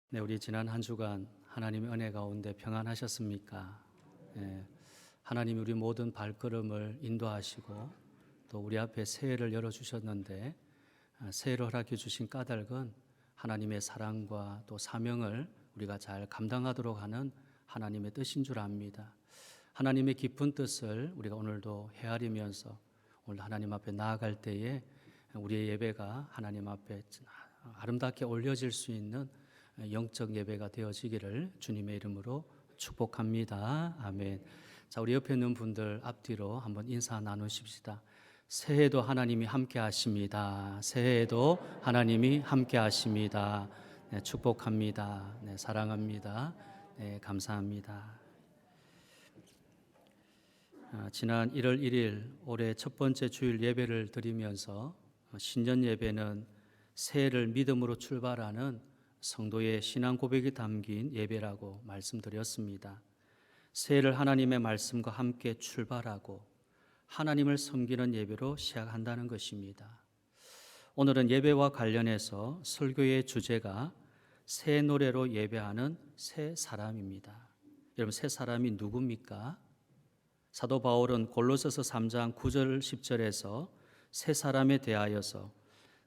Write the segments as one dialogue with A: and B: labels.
A: 네, 우리 지난 한 주간 하나님의 은혜 가운데 평안하셨습니까? 네, 하나님이 우리 모든 발걸음을 인도하시고 또 우리 앞에 새해를 열어주셨는데 새해를 허락해 주신 까닭은 하나님의 사랑과 또 사명을 우리가 잘 감당하도록 하는 하나님의 뜻인 줄 압니다. 하나님의 깊은 뜻을 우리가 오늘도 헤아리면서 오늘 하나님 앞에 나아갈 때에 우리의 예배가 하나님 앞에 아름답게 올려질 수 있는 영적 예배가 되어지기를 주님의 이름으로 축복합니다. 아멘. 자, 우리 옆에 있는 분들 앞뒤로 한번 인사 나누십시다. 새해도 하나님이 함께 하십니다. 새해도 하나님이 함께 하십니다. 네, 축복합니다. 네, 사랑합니다. 네, 감사합니다. 지난 1월 1일 올해 첫 번째 주일 예배를 드리면서 신년 예배는 새해를 믿음으로 출발하는 성도의 신앙 고백이 담긴 예배라고 말씀드렸습니다. 새해를 하나님의 말씀과 함께 출발하고 하나님을 섬기는 예배로 시작한다는 것입니다. 오늘은 예배와 관련해서 설교의 주제가 새 노래로 예배하는 새 사람입니다. 여러분, 새 사람이 누굽니까? 사도 바울은 골로새서 3장 9절 10절에서 새 사람에 대하여서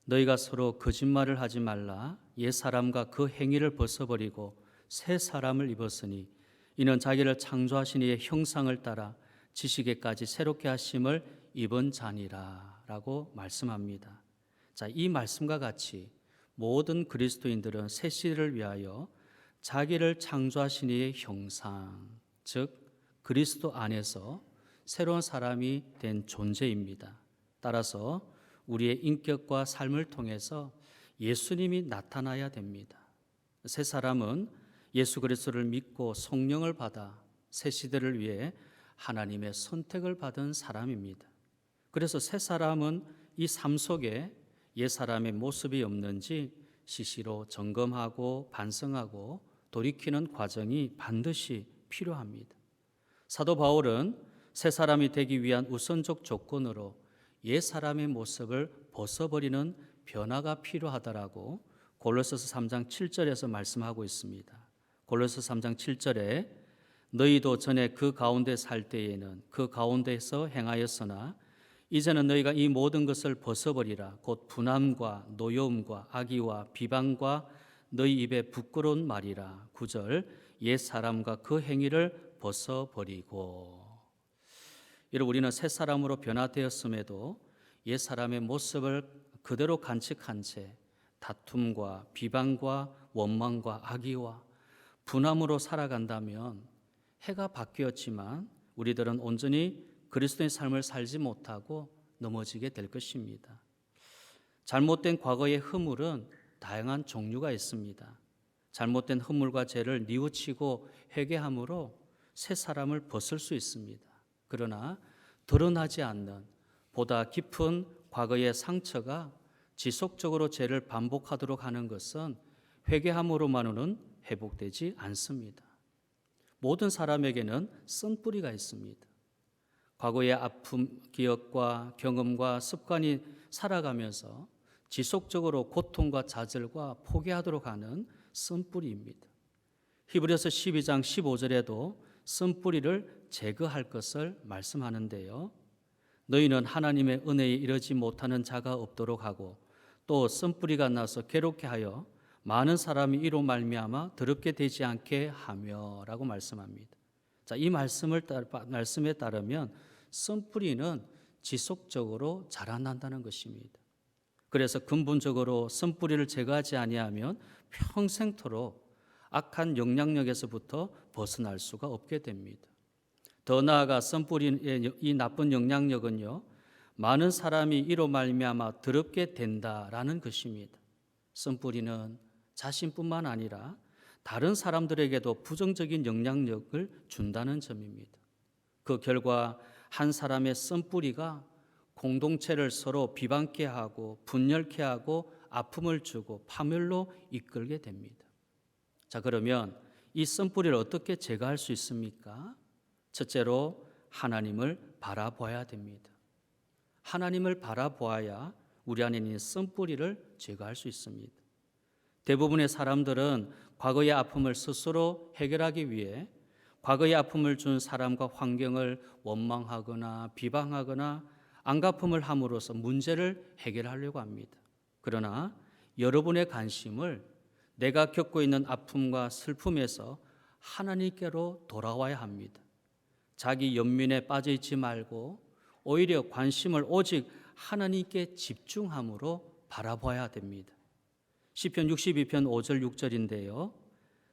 A: 너희가 서로 거짓말을 하지 말라. 옛 사람과 그 행위를 벗어버리고 새 사람을 입었으니 이는 자기를 창조하신 이의 형상을 따라 지식에까지 새롭게 하심을 입은 자니라 라고 말씀합니다. 자, 이 말씀과 같이 모든 그리스도인들은 새 시대를 위하여 자기를 창조하신 이의 형상, 즉 그리스도 안에서 새로운 사람이 된 존재입니다. 따라서 우리의 인격과 삶을 통해서 예수님이 나타나야 됩니다. 새 사람은 예수 그리스도를 믿고 성령을 받아 새 시대를 위해 하나님의 선택을 받은 사람입니다. 그래서 새 사람은 이 삶 속에 옛 사람의 모습이 없는지 시시로 점검하고 반성하고 돌이키는 과정이 반드시 필요합니다. 사도 바울은 새 사람이 되기 위한 우선적 조건으로 옛 사람의 모습을 벗어버리는 변화가 필요하다라고 골로새서 3장 7절에서 말씀하고 있습니다. 골로새서 3장 7절에 너희도 전에 그 가운데 살 때에는 그 가운데서 행하였으나 이제는 너희가 이 모든 것을 벗어버리라. 곧 분함과 노여움과 악의와 비방과 너희 입에 부끄러운 말이라. 9절 옛 사람과 그 행위를 벗어버리고. 여러분, 우리는 새 사람으로 변화되었음에도 옛 사람의 모습을 그대로 간직한 채 다툼과 비방과 원망과 악의와 분함으로 살아간다면 해가 바뀌었지만 우리들은 온전히 그리스도의 삶을 살지 못하고 넘어지게 될 것입니다. 잘못된 과거의 허물은 다양한 종류가 있습니다. 잘못된 허물과 죄를 뉘우치고 회개함으로 새 사람을 벗을 수 있습니다. 그러나 드러나지 않는 보다 깊은 과거의 상처가 지속적으로 죄를 반복하도록 하는 것은 회개함으로만은 회복되지 않습니다. 모든 사람에게는 쓴뿌리가 있습니다. 과거의 아픔, 기억과 경험과 습관이 살아가면서 지속적으로 고통과 좌절과 포기하도록 하는 쓴뿌리입니다. 히브리서 12장 15절에도 쓴뿌리를 제거할 것을 말씀하는데요. 너희는 하나님의 은혜에 이르지 못하는 자가 없도록 하고 또 쓴뿌리가 나서 괴롭게 하여 많은 사람이 이로 말미암아 더럽게 되지 않게 하며라고 말씀합니다. 자, 이 말씀에 따르면 쓴뿌리는 지속적으로 자라난다는 것입니다. 그래서 근본적으로 쓴뿌리를 제거하지 아니하면 평생토록 악한 영향력에서부터 벗어날 수가 없게 됩니다. 더 나아가 쓴뿌리의 이 나쁜 영향력은요, 많은 사람이 이로 말미암아 더럽게 된다라는 것입니다. 쓴뿌리는 자신뿐만 아니라 다른 사람들에게도 부정적인 영향력을 준다는 점입니다. 그 결과 한 사람의 쓴뿌리가 공동체를 서로 비방케 하고 분열케 하고 아픔을 주고 파멸로 이끌게 됩니다. 자, 그러면 이 쓴뿌리를 어떻게 제거할 수 있습니까? 첫째로 하나님을 바라보아야 됩니다. 하나님을 바라보아야 우리 안에 있는 쓴뿌리를 제거할 수 있습니다. 대부분의 사람들은 과거의 아픔을 스스로 해결하기 위해 과거의 아픔을 준 사람과 환경을 원망하거나 비방하거나 안갚음을 함으로써 문제를 해결하려고 합니다. 그러나 여러분의 관심을 내가 겪고 있는 아픔과 슬픔에서 하나님께로 돌아와야 합니다. 자기 연민에 빠져 있지 말고 오히려 관심을 오직 하나님께 집중함으로 바라봐야 됩니다. 시편 62편 5절 6절인데요.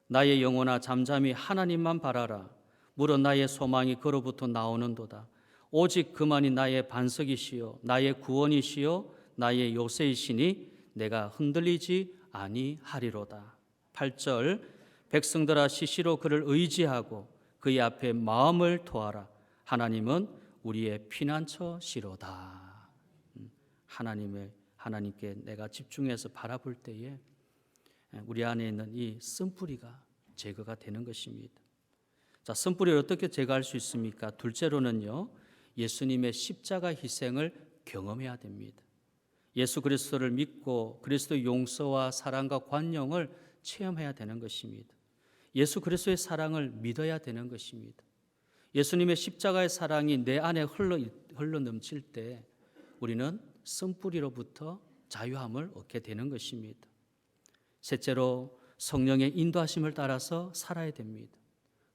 A: 나의 영혼아 잠잠히 하나님만 바라라. 물어 나의 소망이 그로부터 나오는도다. 오직 그만이 나의 반석이시요 나의 구원이시요 나의 요새이시니 내가 흔들리지 아니하리로다. 8절 백성들아 시시로 그를 의지하고 그의 앞에 마음을 토하라. 하나님은 우리의 피난처시로다. 하나님께 내가 집중해서 바라볼 때에 우리 안에 있는 이 쓴뿌리가 제거가 되는 것입니다. 자, 쓴뿌리를 어떻게 제거할 수 있습니까? 둘째로는요, 예수님의 십자가 희생을 경험해야 됩니다. 예수 그리스도를 믿고 그리스도의 용서와 사랑과 관용을 체험해야 되는 것입니다. 예수 그리스도의 사랑을 믿어야 되는 것입니다. 예수님의 십자가의 사랑이 내 안에 흘러 넘칠 때 우리는 쓴뿌리로부터 자유함을 얻게 되는 것입니다. 셋째로 성령의 인도하심을 따라서 살아야 됩니다.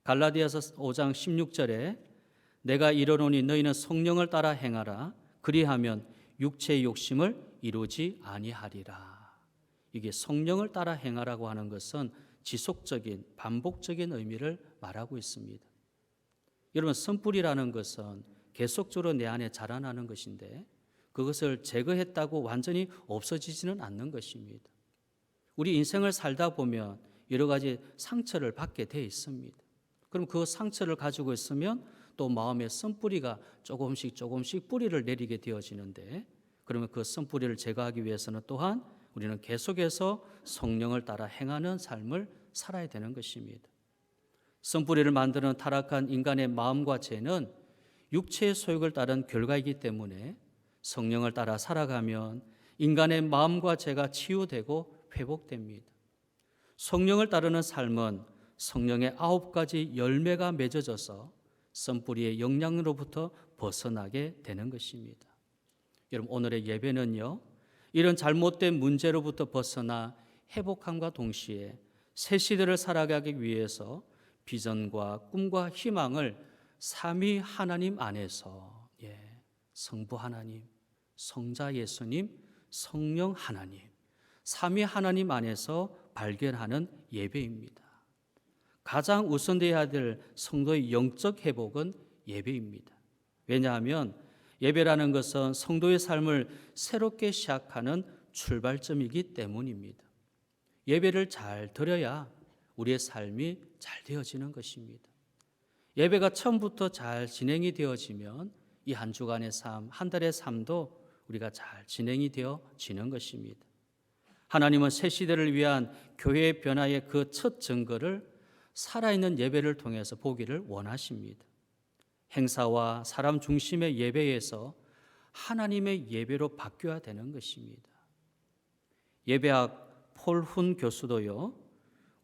A: 갈라디아서 5장 16절에 내가 이르노니 너희는 성령을 따라 행하라. 그리하면 육체의 욕심을 이루지 아니하리라. 이게 성령을 따라 행하라고 하는 것은 지속적인 반복적인 의미를 말하고 있습니다. 여러분, 선뿌리라는 것은 계속적으로 내 안에 자라나는 것인데 그것을 제거했다고 완전히 없어지지는 않는 것입니다. 우리 인생을 살다 보면 여러 가지 상처를 받게 돼 있습니다. 그럼 그 상처를 가지고 있으면 또 마음의 선뿌리가 조금씩 뿌리를 내리게 되어지는데, 그러면 그 선뿌리를 제거하기 위해서는 또한 우리는 계속해서 성령을 따라 행하는 삶을 살아야 되는 것입니다. 선뿌리를 만드는 타락한 인간의 마음과 죄는 육체의 소욕을 따른 결과이기 때문에 성령을 따라 살아가면 인간의 마음과 죄가 치유되고 회복됩니다. 성령을 따르는 삶은 성령의 9가지 열매가 맺어져서 선뿌리의 영향으로부터 벗어나게 되는 것입니다. 여러분, 오늘의 예배는요, 이런 잘못된 문제로부터 벗어나 회복함과 동시에 새 시대를 살아가기 위해서 비전과 꿈과 희망을 삼위 하나님 안에서, 성부 하나님, 성자 예수님, 성령 하나님, 삼위 하나님 안에서 발견하는 예배입니다. 가장 우선되어야 될 성도의 영적 회복은 예배입니다. 왜냐하면 예배라는 것은 성도의 삶을 새롭게 시작하는 출발점이기 때문입니다. 예배를 잘 드려야 우리의 삶이 잘 되어지는 것입니다. 예배가 처음부터 잘 진행이 되어지면 이 한 주간의 삶, 한 달의 삶도 우리가 잘 진행이 되어지는 것입니다. 하나님은 새 시대를 위한 교회의 변화의 그 첫 증거를 살아있는 예배를 통해서 보기를 원하십니다. 행사와 사람 중심의 예배에서 하나님의 예배로 바뀌어야 되는 것입니다. 예배학 폴훈 교수도요,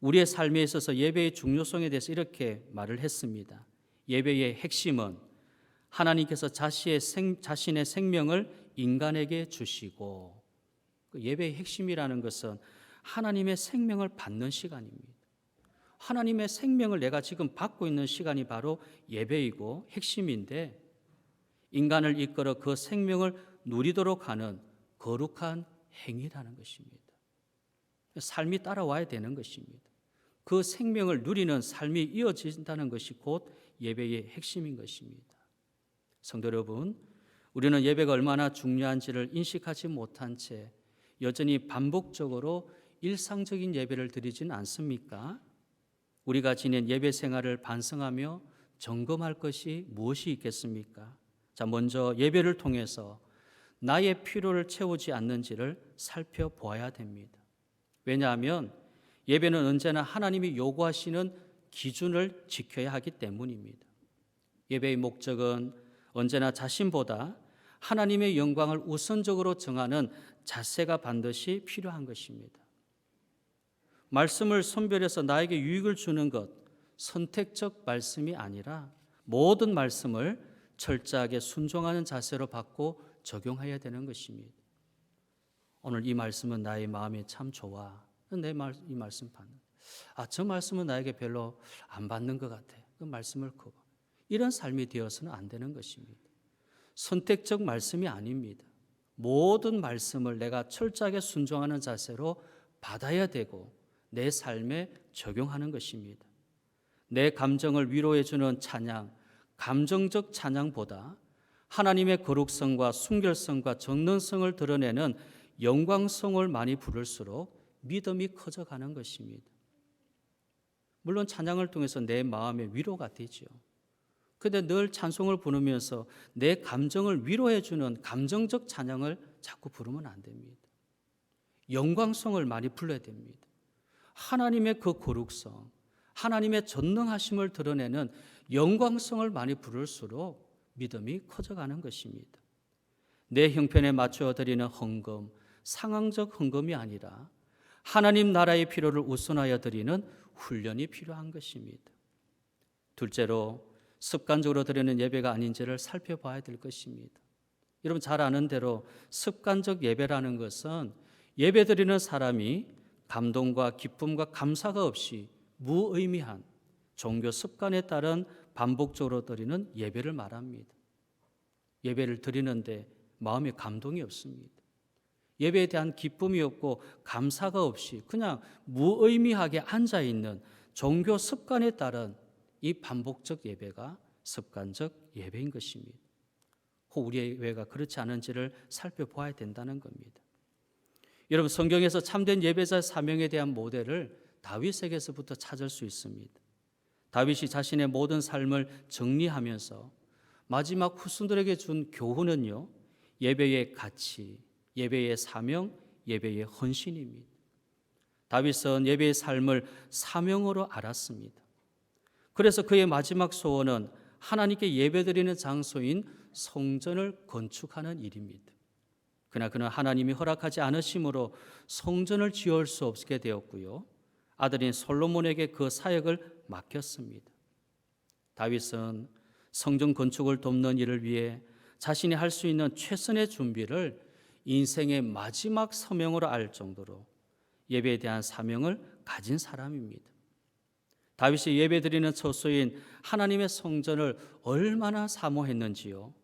A: 우리의 삶에 있어서 예배의 중요성에 대해서 이렇게 말을 했습니다. 예배의 핵심은 하나님께서 자신의 생명을 인간에게 주시고, 예배의 핵심이라는 것은 하나님의 생명을 받는 시간입니다. 하나님의 생명을 내가 지금 받고 있는 시간이 바로 예배이고 핵심인데, 인간을 이끌어 그 생명을 누리도록 하는 거룩한 행위라는 것입니다. 삶이 따라와야 되는 것입니다. 그 생명을 누리는 삶이 이어진다는 것이 곧 예배의 핵심인 것입니다. 성도 여러분, 우리는 예배가 얼마나 중요한지를 인식하지 못한 채 여전히 반복적으로 일상적인 예배를 드리지는 않습니까? 우리가 지낸 예배 생활을 반성하며 점검할 것이 무엇이 있겠습니까? 자, 먼저 예배를 통해서 나의 필요를 채우지 않는지를 살펴보아야 됩니다. 왜냐하면 예배는 언제나 하나님이 요구하시는 기준을 지켜야 하기 때문입니다. 예배의 목적은 언제나 자신보다 하나님의 영광을 우선적으로 정하는 자세가 반드시 필요한 것입니다. 말씀을 선별해서 나에게 유익을 주는 것, 선택적 말씀이 아니라 모든 말씀을 철저하게 순종하는 자세로 받고 적용해야 되는 것입니다. 오늘 이 말씀은 나의 마음에 참 좋아. 이 말씀 받는. 저 말씀은 나에게 별로 안 받는 것 같아. 그 말씀을 그 이런 삶이 되어서는 안 되는 것입니다. 선택적 말씀이 아닙니다. 모든 말씀을 내가 철저하게 순종하는 자세로 받아야 되고 내 삶에 적용하는 것입니다. 내 감정을 위로해 주는 찬양, 감정적 찬양보다 하나님의 거룩성과 순결성과 정론성을 드러내는 영광성을 많이 부를수록 믿음이 커져가는 것입니다. 물론 찬양을 통해서 내 마음의 위로가 되죠. 그런데 늘 찬송을 부르면서 내 감정을 위로해 주는 감정적 찬양을 자꾸 부르면 안 됩니다. 영광성을 많이 불러야 됩니다. 하나님의 그 거룩성, 하나님의 전능하심을 드러내는 영광성을 많이 부를수록 믿음이 커져가는 것입니다. 내 형편에 맞추어 드리는 헌금, 상황적 헌금이 아니라 하나님 나라의 필요를 우선하여 드리는 훈련이 필요한 것입니다. 둘째로 습관적으로 드리는 예배가 아닌지를 살펴봐야 될 것입니다. 여러분 잘 아는 대로 습관적 예배라는 것은 예배 드리는 사람이 감동과 기쁨과 감사가 없이 무의미한 종교 습관에 따른 반복적으로 드리는 예배를 말합니다. 예배를 드리는데 마음에 감동이 없습니다. 예배에 대한 기쁨이 없고 감사가 없이 그냥 무의미하게 앉아있는 종교 습관에 따른 이 반복적 예배가 습관적 예배인 것입니다. 혹 우리의 예배가 그렇지 않은지를 살펴봐야 된다는 겁니다. 여러분 성경에서 참된 예배자의 사명에 대한 모델을 다윗에게서부터 찾을 수 있습니다. 다윗이 자신의 모든 삶을 정리하면서 마지막 후손들에게 준 교훈은요, 예배의 가치, 예배의 사명, 예배의 헌신입니다. 다윗은 예배의 삶을 사명으로 알았습니다. 그래서 그의 마지막 소원은 하나님께 예배드리는 장소인 성전을 건축하는 일입니다. 그러나 그는 하나님이 허락하지 않으심으로 성전을 지을 수 없게 되었고요. 아들인 솔로몬에게 그 사역을 맡겼습니다. 다윗은 성전 건축을 돕는 일을 위해 자신이 할 수 있는 최선의 준비를 인생의 마지막 사명으로 알 정도로 예배에 대한 사명을 가진 사람입니다. 다윗이 예배드리는 처소인 하나님의 성전을 얼마나 사모했는지요.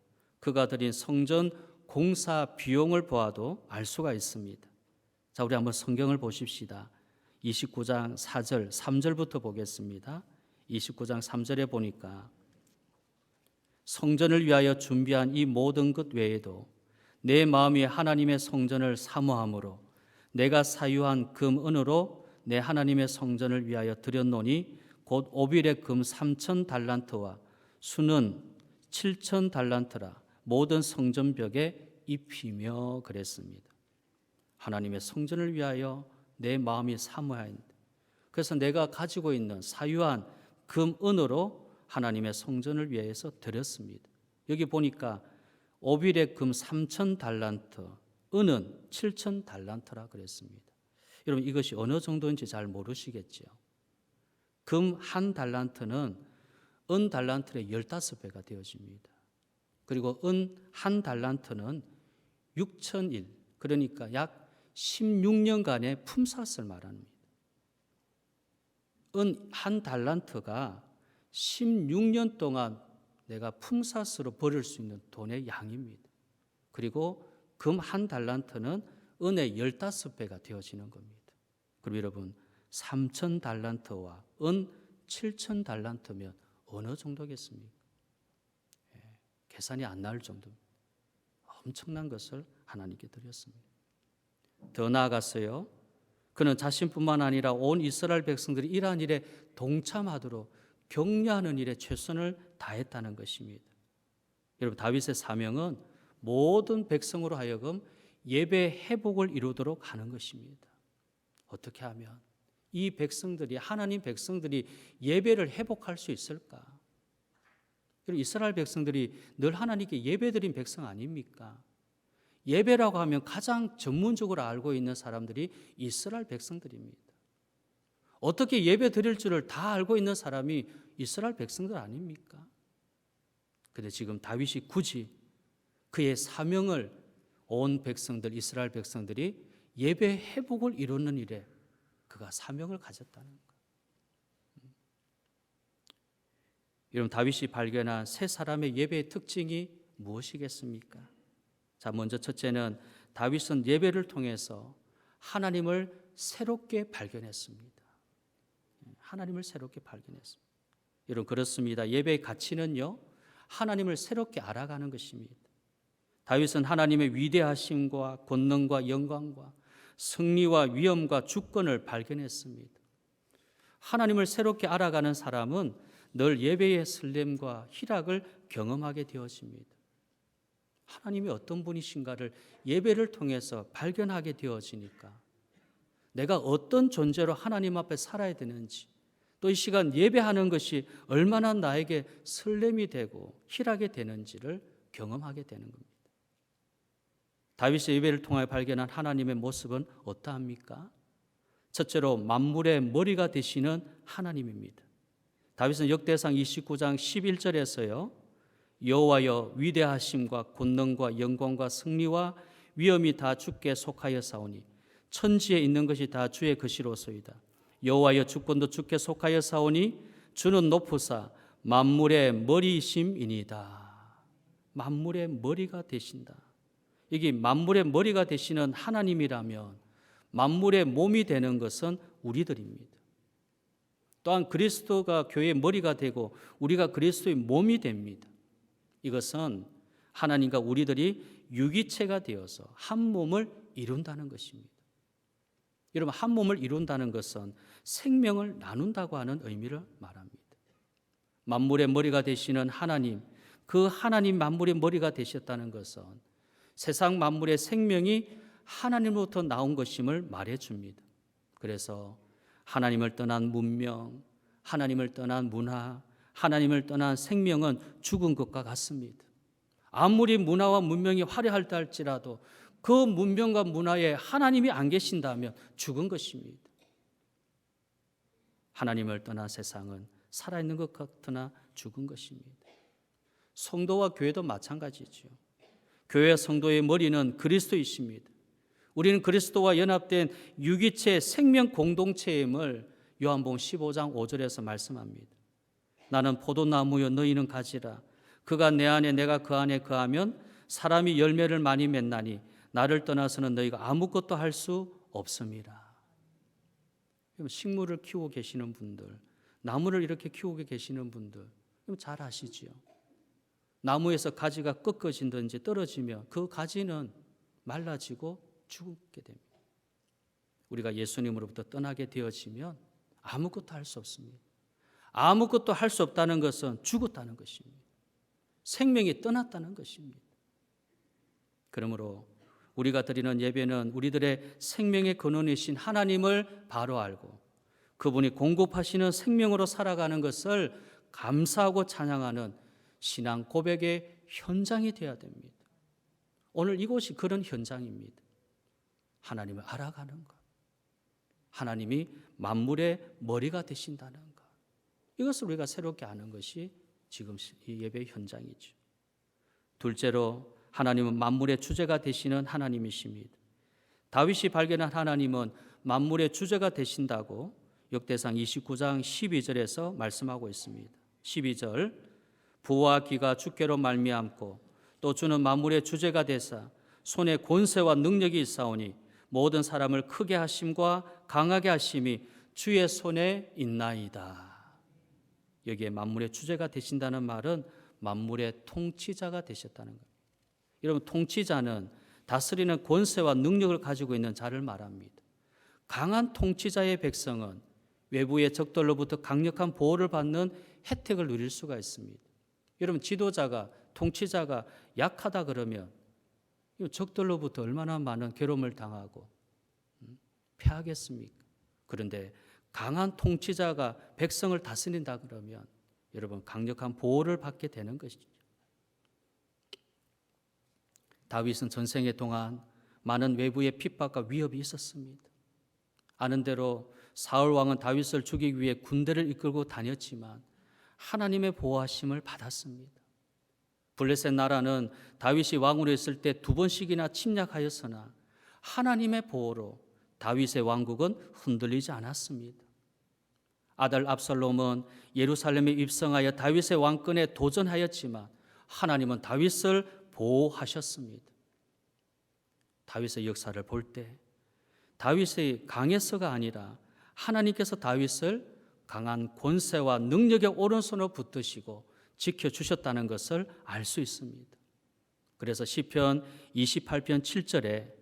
A: 그가 드린 성전 공사 비용을 보아도 알 수가 있습니다. 자, 우리 한번 성경을 보십시다. 29장 4절, 3절부터 보겠습니다. 29장 3절에 보니까 성전을 위하여 준비한 이 모든 것 외에도 내 마음이 하나님의 성전을 사모함으로 내가 사유한 금 은으로 내 하나님의 성전을 위하여 드렸노니 곧 오빌의 금 3천 달란트와 수는 7천 달란트라 모든 성전벽에 입히며 그랬습니다. 하나님의 성전을 위하여 내 마음이 사모하였는데 그래서 내가 가지고 있는 사유한 금 은으로 하나님의 성전을 위해서 드렸습니다. 여기 보니까 오빌의 금 3천 달란트, 은은 7천 달란트라 그랬습니다. 여러분 이것이 어느 정도인지 잘 모르시겠죠. 금 한 달란트는 은 달란트의 15배가 되어집니다. 그리고 은 한 달란트는 6천일, 그러니까 약 16년간의 품삯을 말합니다. 은 한 달란트가 16년 동안 내가 품삯으로 벌을 수 있는 돈의 양입니다. 그리고 금 한 달란트는 은의 15배가 되어지는 겁니다. 그럼 여러분 3천 달란트와 은 7천 달란트면 어느 정도겠습니까? 계산이 안 나올 정도입니다. 엄청난 것을 하나님께 드렸습니다. 더 나아갔어요. 그는 자신뿐만 아니라 온 이스라엘 백성들이 이러한 일에 동참하도록 격려하는 일에 최선을 다했다는 것입니다. 여러분 다윗의 사명은 모든 백성으로 하여금 예배 회복을 이루도록 하는 것입니다. 어떻게 하면 이 백성들이 하나님 백성들이 예배를 회복할 수 있을까? 이스라엘 백성들이 늘 하나님께 예배드린 백성 아닙니까? 예배라고 하면 가장 전문적으로 알고 있는 사람들이 이스라엘 백성들입니다. 어떻게 예배 드릴 줄을 다 알고 있는 사람이 이스라엘 백성들 아닙니까? 근데 지금 다윗이 굳이 그의 사명을 온 백성들, 이스라엘 백성들이 예배 회복을 이루는 일에 그가 사명을 가졌다는 것. 여러분, 다윗이 발견한 세 사람의 예배의 특징이 무엇이겠습니까? 자, 먼저 첫째는 다윗은 예배를 통해서 하나님을 새롭게 발견했습니다. 하나님을 새롭게 발견했습니다. 여러분, 그렇습니다. 예배의 가치는요, 하나님을 새롭게 알아가는 것입니다. 다윗은 하나님의 위대하심과 권능과 영광과 승리와 위엄과 주권을 발견했습니다. 하나님을 새롭게 알아가는 사람은 늘 예배의 설렘과 희락을 경험하게 되어집니다. 하나님이 어떤 분이신가를 예배를 통해서 발견하게 되어지니까 내가 어떤 존재로 하나님 앞에 살아야 되는지, 또 이 시간 예배하는 것이 얼마나 나에게 설렘이 되고 희락이 되는지를 경험하게 되는 겁니다. 다윗의 예배를 통해 발견한 하나님의 모습은 어떠합니까? 첫째로 만물의 머리가 되시는 하나님입니다. 다윗은 역대상 29장 11절에서요. 여호와여 위대하심과 권능과 영광과 승리와 위엄이 다 주께 속하여 사오니 천지에 있는 것이 다 주의 것이로소이다. 여호와여 주권도 주께 속하여 사오니 주는 높으사 만물의 머리이심이니이다. 만물의 머리가 되신다. 이게 만물의 머리가 되시는 하나님이라면 만물의 몸이 되는 것은 우리들입니다. 또한 그리스도가 교회의 머리가 되고 우리가 그리스도의 몸이 됩니다. 이것은 하나님과 우리들이 유기체가 되어서 한 몸을 이룬다는 것입니다. 여러분, 한 몸을 이룬다는 것은 생명을 나눈다고 하는 의미를 말합니다. 만물의 머리가 되시는 하나님, 그 하나님 만물의 머리가 되셨다는 것은 세상 만물의 생명이 하나님으로부터 나온 것임을 말해줍니다. 그래서 하나님을 떠난 문명, 하나님을 떠난 문화, 하나님을 떠난 생명은 죽은 것과 같습니다. 아무리 문화와 문명이 화려할다 할지라도 그 문명과 문화에 하나님이 안 계신다면 죽은 것입니다. 하나님을 떠난 세상은 살아있는 것 같으나 죽은 것입니다. 성도와 교회도 마찬가지죠. 교회 성도의 머리는 그리스도이십니다. 우리는 그리스도와 연합된 유기체 생명 공동체임을 요한복음 15장 5절에서 말씀합니다. 나는 포도나무요 너희는 가지라. 그가 내 안에 내가 그 안에 거하면 사람이 열매를 많이 맺나니 나를 떠나서는 너희가 아무것도 할 수 없음이라. 식물을 키우고 계시는 분들, 나무를 이렇게 키우고 계시는 분들 잘 아시지요. 나무에서 가지가 꺾어진든지 떨어지면 그 가지는 말라지고 죽게 됩니다. 우리가 예수님으로부터 떠나게 되어지면 아무것도 할 수 없습니다. 아무것도 할 수 없다는 것은 죽었다는 것입니다. 생명이 떠났다는 것입니다. 그러므로 우리가 드리는 예배는 우리들의 생명의 근원이신 하나님을 바로 알고 그분이 공급하시는 생명으로 살아가는 것을 감사하고 찬양하는 신앙 고백의 현장이 되어야 됩니다. 오늘 이곳이 그런 현장입니다. 하나님을 알아가는 것, 하나님이 만물의 머리가 되신다는 것, 이것을 우리가 새롭게 아는 것이 지금 이 예배의 현장이죠. 둘째로 하나님은 만물의 주제가 되시는 하나님이십니다. 다윗이 발견한 하나님은 만물의 주제가 되신다고 역대상 29장 12절에서 말씀하고 있습니다. 12절 부와 기가 주께로 말미암고 또 주는 만물의 주제가 되사 손에 권세와 능력이 있사오니 모든 사람을 크게 하심과 강하게 하심이 주의 손에 있나이다. 여기에 만물의 주제가 되신다는 말은 만물의 통치자가 되셨다는 겁니다. 여러분, 통치자는 다스리는 권세와 능력을 가지고 있는 자를 말합니다. 강한 통치자의 백성은 외부의 적들로부터 강력한 보호를 받는 혜택을 누릴 수가 있습니다. 여러분, 지도자가, 통치자가 약하다 그러면 적들로부터 얼마나 많은 괴로움을 당하고 패하겠습니까? 그런데 강한 통치자가 백성을 다스린다 그러면 여러분, 강력한 보호를 받게 되는 것이죠. 다윗은 전생에 동안 많은 외부의 핍박과 위협이 있었습니다. 아는 대로 사울 왕은 다윗을 죽이기 위해 군대를 이끌고 다녔지만 하나님의 보호하심을 받았습니다. 블레셋 나라는 다윗이 왕으로 있을 때 2번씩이나 침략하였으나 하나님의 보호로 다윗의 왕국은 흔들리지 않았습니다. 아들 압살롬은 예루살렘에 입성하여 다윗의 왕권에 도전하였지만 하나님은 다윗을 보호하셨습니다. 다윗의 역사를 볼 때 다윗의 강해서가 아니라 하나님께서 다윗을 강한 권세와 능력의 오른손으로 붙드시고 지켜주셨다는 것을 알 수 있습니다. 그래서 시편 28편 7절에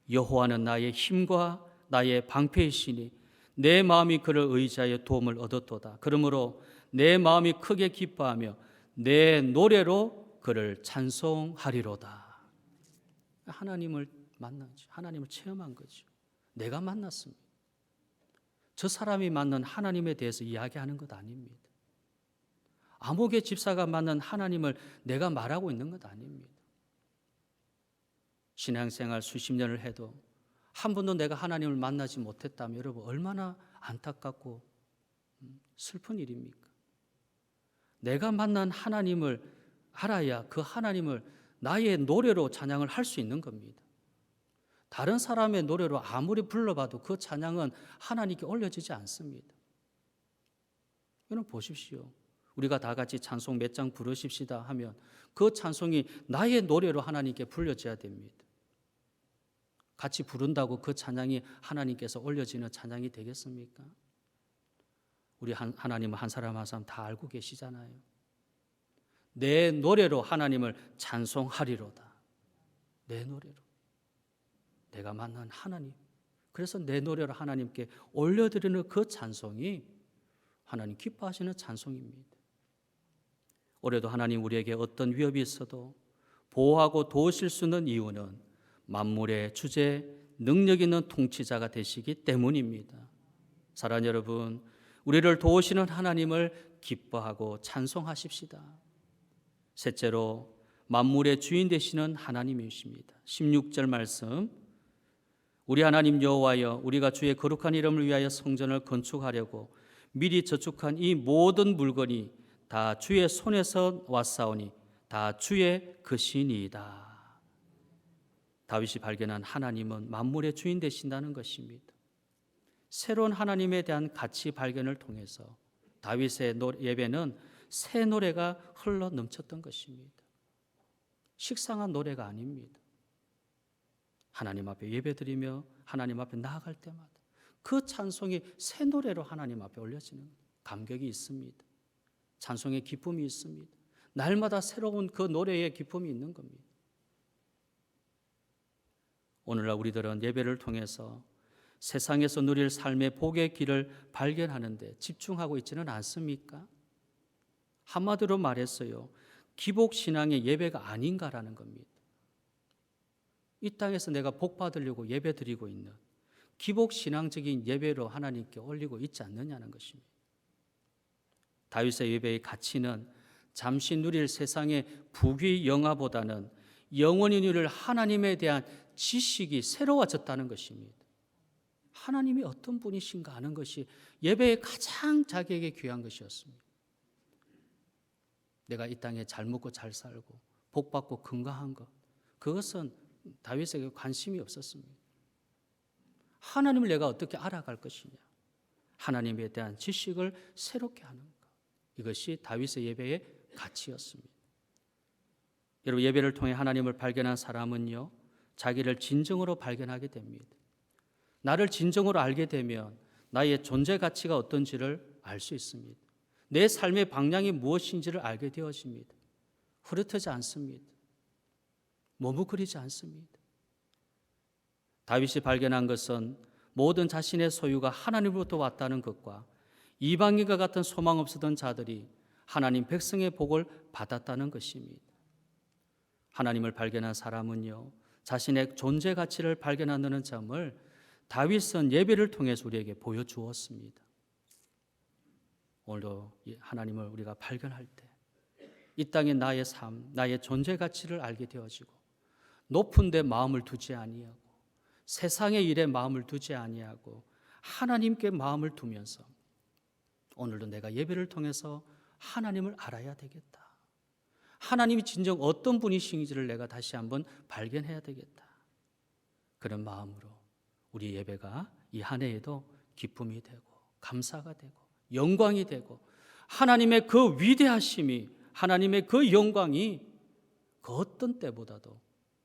A: 여호와는 나의 힘과 나의 방패이시니 내 마음이 그를 의지하여 도움을 얻었도다. 그러므로 내 마음이 크게 기뻐하며 내 노래로 그를 찬송하리로다. 하나님을 만나죠. 하나님을 체험한 거죠. 내가 만났습니다. 저 사람이 만난 하나님에 대해서 이야기하는 것 아닙니다. 아목의 집사가 만난 하나님을 내가 말하고 있는 것 아닙니다. 신앙생활 수십 년을 해도 한 번도 내가 하나님을 만나지 못했다면 여러분 얼마나 안타깝고 슬픈 일입니까? 내가 만난 하나님을 알아야 그 하나님을 나의 노래로 찬양을 할 수 있는 겁니다. 다른 사람의 노래로 아무리 불러봐도 그 찬양은 하나님께 올려지지 않습니다. 여러분 보십시오. 우리가 다 같이 찬송 몇 장 부르십시다 하면 그 찬송이 나의 노래로 하나님께 불려져야 됩니다. 같이 부른다고 그 찬양이 하나님께서 올려지는 찬양이 되겠습니까? 우리 하나님은 한 사람 한 사람 다 알고 계시잖아요. 내 노래로 하나님을 찬송하리로다. 내 노래로. 내가 만난 하나님. 그래서 내 노래로 하나님께 올려드리는 그 찬송이 하나님 기뻐하시는 찬송입니다. 올해도 하나님 우리에게 어떤 위협이 있어도 보호하고 도우실 수 있는 이유는 만물의 주제, 능력 있는 통치자가 되시기 때문입니다. 사랑하는 여러분, 우리를 도우시는 하나님을 기뻐하고 찬송하십시다. 셋째로 만물의 주인 되시는 하나님이십니다. 16절 말씀, 우리 하나님 여호와여, 우리가 주의 거룩한 이름을 위하여 성전을 건축하려고 미리 저축한 이 모든 물건이 다 주의 손에서 왔사오니 다 주의 것이니이다. 다윗이 발견한 하나님은 만물의 주인 되신다는 것입니다. 새로운 하나님에 대한 가치 발견을 통해서 다윗의 예배는 새 노래가 흘러 넘쳤던 것입니다. 식상한 노래가 아닙니다. 하나님 앞에 예배드리며 하나님 앞에 나아갈 때마다 그 찬송이 새 노래로 하나님 앞에 올려지는 감격이 있습니다. 찬송의 기쁨이 있습니다. 날마다 새로운 그 노래의 기쁨이 있는 겁니다. 오늘날 우리들은 예배를 통해서 세상에서 누릴 삶의 복의 길을 발견하는데 집중하고 있지는 않습니까? 한마디로 말했어요. 기복신앙의 예배가 아닌가라는 겁니다. 이 땅에서 내가 복 받으려고 예배 드리고 있는 기복신앙적인 예배로 하나님께 올리고 있지 않느냐는 것입니다. 다윗의 예배의 가치는 잠시 누릴 세상의 부귀 영화보다는 영원히 누릴 하나님에 대한 지식이 새로워졌다는 것입니다. 하나님이 어떤 분이신가 하는 것이 예배의 가장 자기에게 귀한 것이었습니다. 내가 이 땅에 잘 먹고 잘 살고 복 받고 건강한 것, 그것은 다윗에게 관심이 없었습니다. 하나님을 내가 어떻게 알아갈 것이냐, 하나님에 대한 지식을 새롭게 하는 것, 이것이 다윗의 예배의 가치였습니다. 여러분, 예배를 통해 하나님을 발견한 사람은요, 자기를 진정으로 발견하게 됩니다. 나를 진정으로 알게 되면 나의 존재 가치가 어떤지를 알 수 있습니다. 내 삶의 방향이 무엇인지를 알게 되어집니다. 흐릿하지 않습니다. 머뭇거리지 않습니다. 다윗이 발견한 것은 모든 자신의 소유가 하나님으로부터 왔다는 것과 이방인과 같은 소망 없었던 자들이 하나님 백성의 복을 받았다는 것입니다. 하나님을 발견한 사람은요, 자신의 존재 가치를 발견한다는 점을 다윗은 예배를 통해서 우리에게 보여주었습니다. 오늘도 하나님을 우리가 발견할 때 이 땅의 나의 삶, 나의 존재 가치를 알게 되어지고 높은 데 마음을 두지 아니하고 세상의 일에 마음을 두지 아니하고 하나님께 마음을 두면서 오늘도 내가 예배를 통해서 하나님을 알아야 되겠다. 하나님이 진정 어떤 분이신지를 내가 다시 한번 발견해야 되겠다. 그런 마음으로 우리 예배가 이 한 해에도 기쁨이 되고 감사가 되고 영광이 되고 하나님의 그 위대하심이, 하나님의 그 영광이 그 어떤 때보다도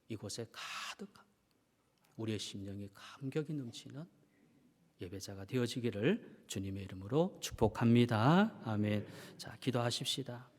A: 이곳에 가득하고 우리의 심령이 감격이 넘치는 예배자가 되어지기를 주님의 이름으로 축복합니다. 아멘. 자, 기도하십시다.